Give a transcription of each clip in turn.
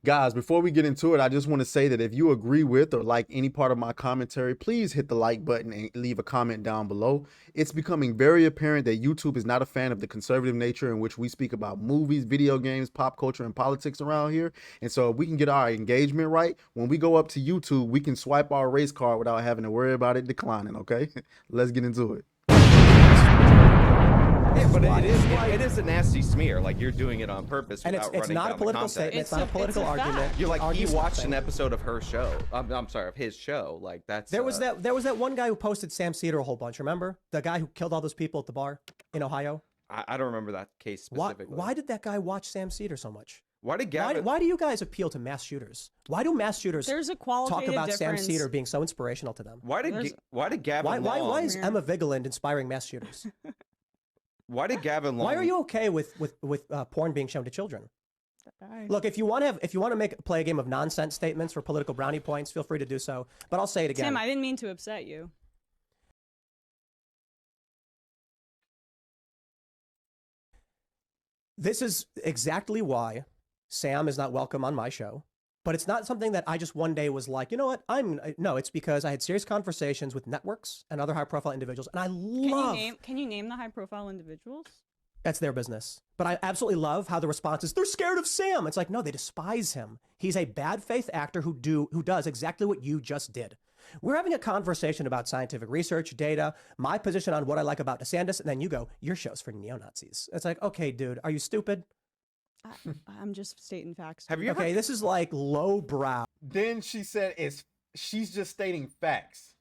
Guys, before we get into it, I just want to say that if you agree with or like any part of my commentary, please hit the like button and leave a comment down below. It's becoming very apparent that YouTube is not a fan of the conservative nature in which we speak about movies, video games, pop culture, and politics around here. And so if we can get our engagement right, when we go up to YouTube, we can swipe our race card without having to worry about it declining, okay? Let's get into it. Yeah, but it is a nasty smear. Like, you're doing it on purpose And without it's running not a down the political context. statement. It's not a political argument. fact. You're like, he Argue watched something. an episode of her show. I'm sorry, of his show. Like, that's There was that one guy who posted Sam Cedar a whole bunch. Remember the guy who killed all those people at the bar in Ohio? I don't remember that case specifically. Why did that guy watch Sam Cedar so much? Why did Gavin? Why do you guys appeal to mass shooters? Why do mass shooters There's a talk qualitative about Sam difference. Cedar being so inspirational to them? Why did Gavin? Why Long, is Emma Vigeland inspiring mass shooters? Why did Gavin Long? Why are you okay with porn being shown to children? Look, if you want to play a game of nonsense statements for political brownie points, feel free to do so. But I'll say it again. Tim, I didn't mean to upset you. This is exactly why Sam is not welcome on my show. But it's not something that I just one day was like, you know what? No, it's because I had serious conversations with networks and other high-profile individuals, and I love. Can you name the high-profile individuals? That's their business. But I absolutely love how the response is, they're scared of Sam. It's like, no, they despise him. He's a bad faith actor who does exactly what you just did. We're having a conversation about scientific research, data, my position on what I like about DeSantis, and then you go, your show's for neo-Nazis. It's like, okay, dude, are you stupid? I'm just stating facts. Have you ever? Okay, this is like lowbrow. Then she said she's just stating facts.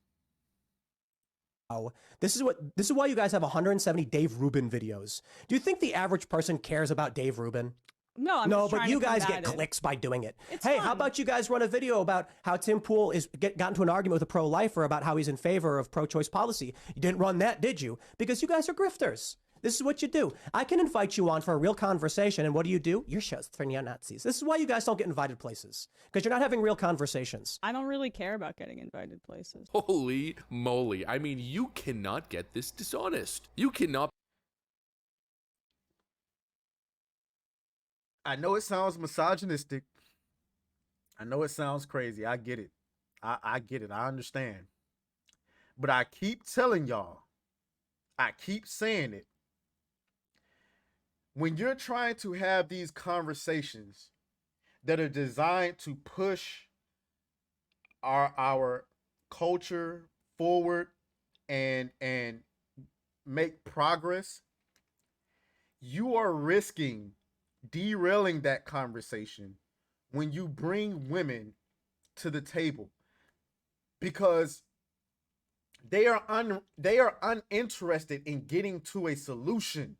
This is why you guys have 170 Dave Rubin videos. Do you think the average person cares about Dave Rubin? No, No, just but trying you to guys get combat it. clicks by doing it. It's Hey, fun. how about you guys run a video about how Tim Pool got into an argument with a pro-lifer about how he's in favor of pro-choice policy? You didn't run that, did you? Because you guys are grifters. This is what you do. I can invite you on for a real conversation, and what do? Your show's for neo-Nazis. This is why you guys don't get invited places, because you're not having real conversations. I don't really care about getting invited places. Holy moly. I mean, you cannot get this dishonest. You cannot. I know it sounds misogynistic. I know it sounds crazy. I get it. I get it. I understand. But I keep telling y'all, I keep saying it. When you're trying to have these conversations that are designed to push our culture forward and make progress, you are risking derailing that conversation when you bring women to the table, because they are uninterested in getting to a solution.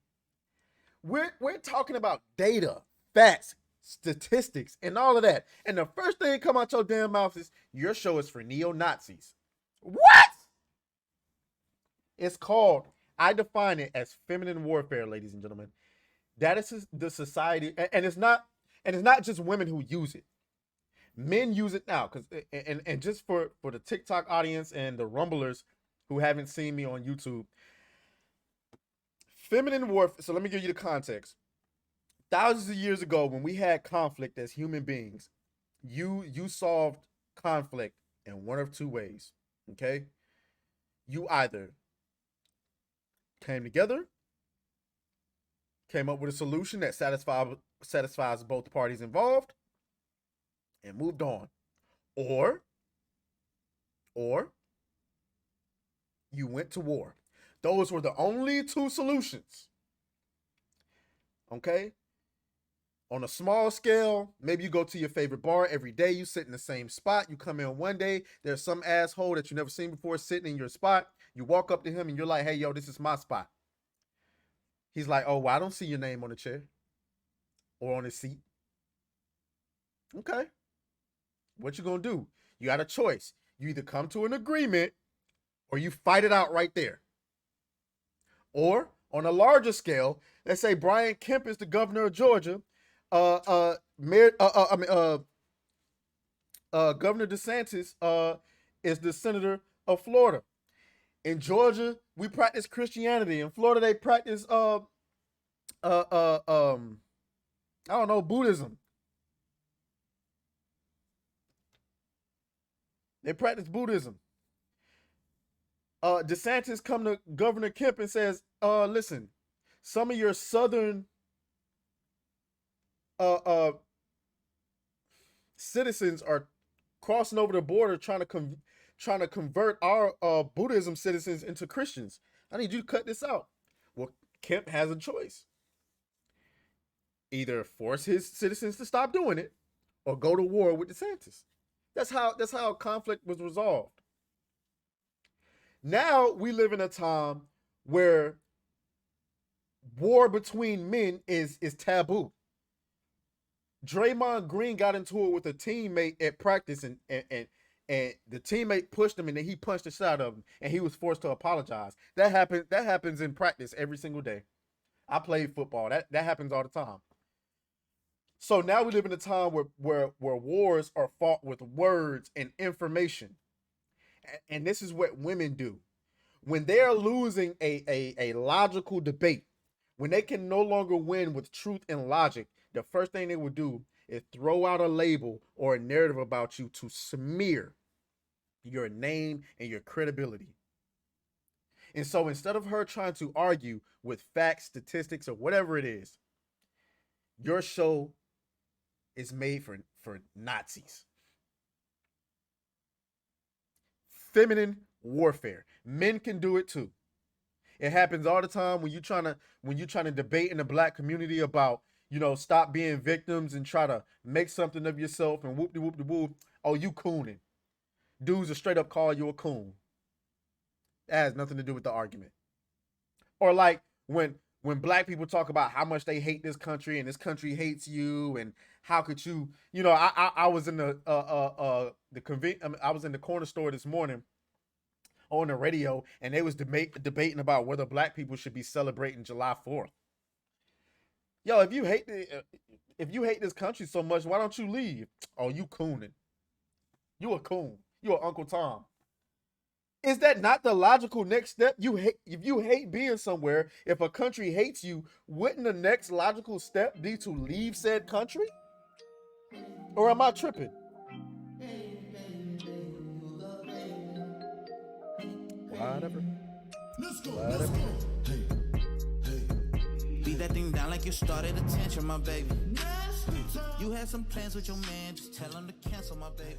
We're talking about data, facts, statistics, and all of that. And the first thing that come out your damn mouth is your show is for neo-Nazis. What? It's called, I define it as feminine warfare, ladies and gentlemen. That is the society, and it's not just women who use it. Men use it now, because and just for the TikTok audience and the rumblers who haven't seen me on YouTube, feminine warfare. So let me give you the context. Thousands of years ago, when we had conflict as human beings, you solved conflict in one of two ways. Okay, you either came together, came up with a solution that satisfies both parties involved, and moved on, or you went to war. Those were the only two solutions. Okay? On a small scale, maybe you go to your favorite bar every day, you sit in the same spot, you come in one day, there's some asshole that you never seen before sitting in your spot, you walk up to him and you're like, hey, yo, this is my spot. He's like, oh, well, I don't see your name on the chair or on the seat. Okay. What you gonna do? You got a choice. You either come to an agreement or you fight it out right there. Or on a larger scale, let's say Brian Kemp is the governor of Georgia. Governor DeSantis is the senator of Florida. In Georgia, we practice Christianity. In Florida, they practice I don't know, Buddhism. They practice Buddhism. DeSantis come to Governor Kemp and says, listen, some of your southern citizens are crossing over the border trying to convert our Buddhism citizens into Christians. I need you to cut this out. Well, Kemp has a choice. Either force his citizens to stop doing it or go to war with DeSantis. That's how conflict was resolved. Now we live in a time where war between men is taboo. Draymond Green got into it with a teammate at practice, and the teammate pushed him, and then he punched the shit out of him, and he was forced to apologize. That happens in practice every single day. I played football. That happens all the time. So now we live in a time where wars are fought with words and information. And this is what women do. When they are losing a logical debate, when they can no longer win with truth and logic, the first thing they will do is throw out a label or a narrative about you to smear your name and your credibility. And so instead of her trying to argue with facts, statistics, or whatever it is, your show is made for Nazis. Feminine warfare. Men can do it too. It happens all the time when you're trying to debate in the black community about, stop being victims and try to make something of yourself and whoop-de-whoop-de-whoop. Oh, you cooning. Dudes will straight up call you a coon. That has nothing to do with the argument. Or like when black people talk about how much they hate this country and this country hates you and how could you, I was in I was in the corner store this morning on the radio, and they was debating about whether black people should be celebrating July 4th. Yo, if you hate this country so much, why don't you leave? Oh, you cooning. You a coon. You a Uncle Tom. Is that not the logical next step? If you hate being somewhere, if a country hates you, wouldn't the next logical step be to leave said country? Or am I tripping? Whatever. Let's go. Hey. Beat that thing down like you started attention, my baby. You had some plans with your man, just tell him to cancel, my baby.